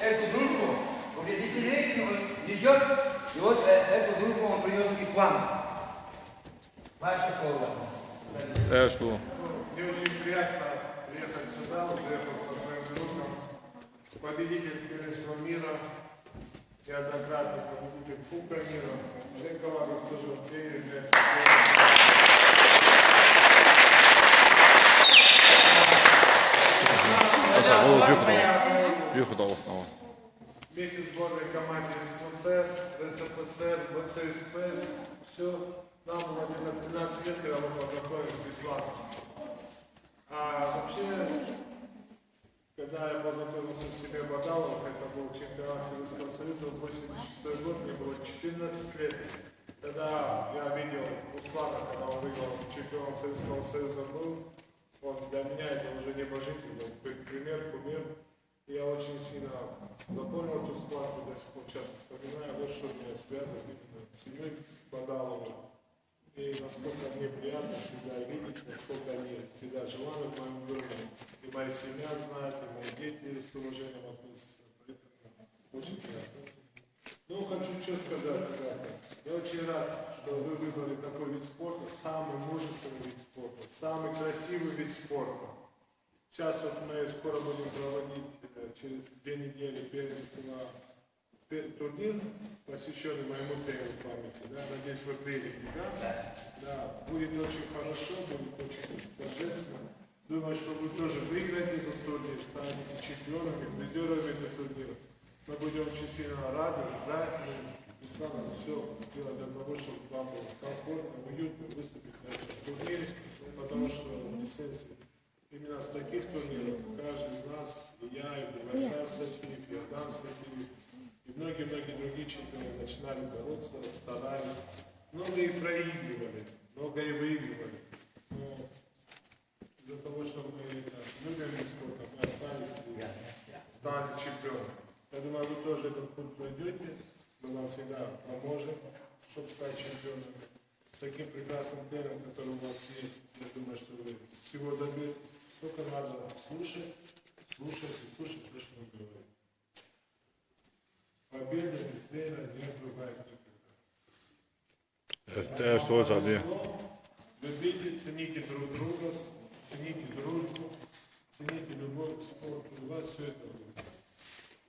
эту дружбу, уже десятилетиями он несет, и вот эту дружбу он принес и к вам. Ваше слово. Мне очень приятно приехать сюда, он приехал со своим другом, победитель первенства мира, неоднократный победитель Кубка мира. Олег Ковалев тоже в Киеве является вместе с сборной команде СССР, РСФСР, ВЦСПС, все, нам было где-то 13 лет, когда мы познакомились в Беслане. А вообще, когда я познакомился с Семеном Бадаловым, это был чемпионат Советского Союза, 86 год, мне было 14 лет. Когда я видел Руслана, когда он выиграл чемпионом Советского Союза был, он для меня это уже небожитель, был пример, кумир. Я очень сильно запомнил эту схватку, до сих пор часто вспоминаю, вот что меня связывает именно с семьей Бадаловым. И насколько мне приятно всегда видеть, насколько они всегда желаны в моем доме. И моя семья знает, и мои дети с уважением относятся. Поэтому очень приятно. Ну, хочу что сказать, ребята. Я очень рад, что вы выбрали такой вид спорта, самый мужественный вид спорта, самый красивый вид спорта. Сейчас вот мы скоро будем проводить через 2 недели турнир, посвященный моему тренеру памяти. Да? Надеюсь, вы приедете, да? Да. Будет очень хорошо, будет очень торжественно. Думаю, что вы тоже выиграете этот турнир, станете чемпионами, призерами этого турнира. Мы будем очень сильно рады, ждать. И сразу все сделать для того, чтобы вам было комфортно, уютно выступить на этом турнире, потому что в эссенции именно с таких турниров каждый из нас, и я, и Богасар Сатиев, и Адам Сатиев, и многие-многие другие чемпионы начинали бороться, старались. Много и проигрывали, много и выигрывали. Но из-за того, что мы любим вид спорта, мы остались и стали чемпионами. Я думаю, вы тоже этот путь пройдете, мы вам всегда поможем, чтобы стать чемпионами. С таким прекрасным тренером, который у вас есть, я думаю, что вы всего добьетесь. Только надо слушать то, что мы говорим. Победа без тренера не бывает никогда. Любите, цените друг друга, цените дружбу, цените любовь к спорту. У вас все это будет.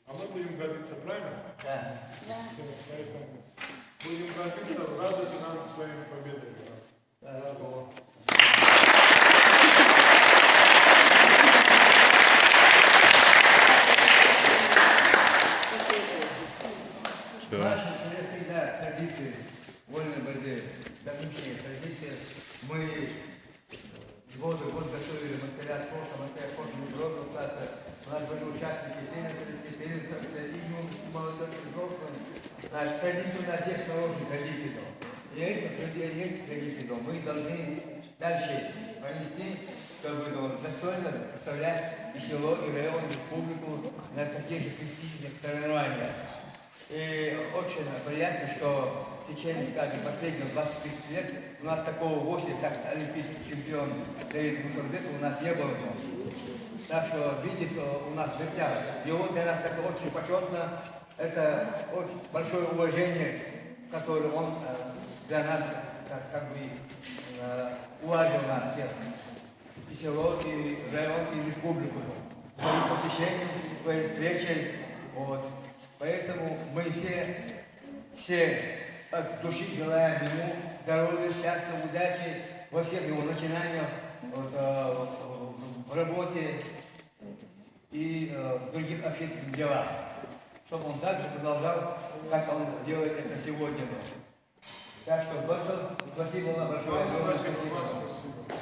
А мы будем гордиться, правильно? Да. Поэтому будем гордиться, радуйте нам своими победами. Наши всегда традиции вольной борьбы, давнишние традиции. Мы год готовили мастера спорта, международного класса. У нас были участники первенства, и молодежи, и взрослых. Наша традиция у нас есть хорошие традиции. Есть традиции, но мы должны дальше провести, чтобы достойно представлять и село, и район, и республику на таких же престижных соревнованиях. И очень приятно, что в течение, скажем, последних 25 лет у нас такого гостя, как олимпийский чемпион Давид Мусордесов, у нас не было. Так что видеть у нас в гостях его для нас это очень почетно, это очень большое уважение, которое он для нас как бы уважил нас всех, и село, и район, и республику, своим посещением, своей встречей. Вот. Поэтому мы все от души желаем ему здоровья, счастья, удачи во всех его начинаниях, в работе и в других общественных делах. Чтобы он также продолжал, как он делает это сегодня. Так что спасибо вам большое. Спасибо.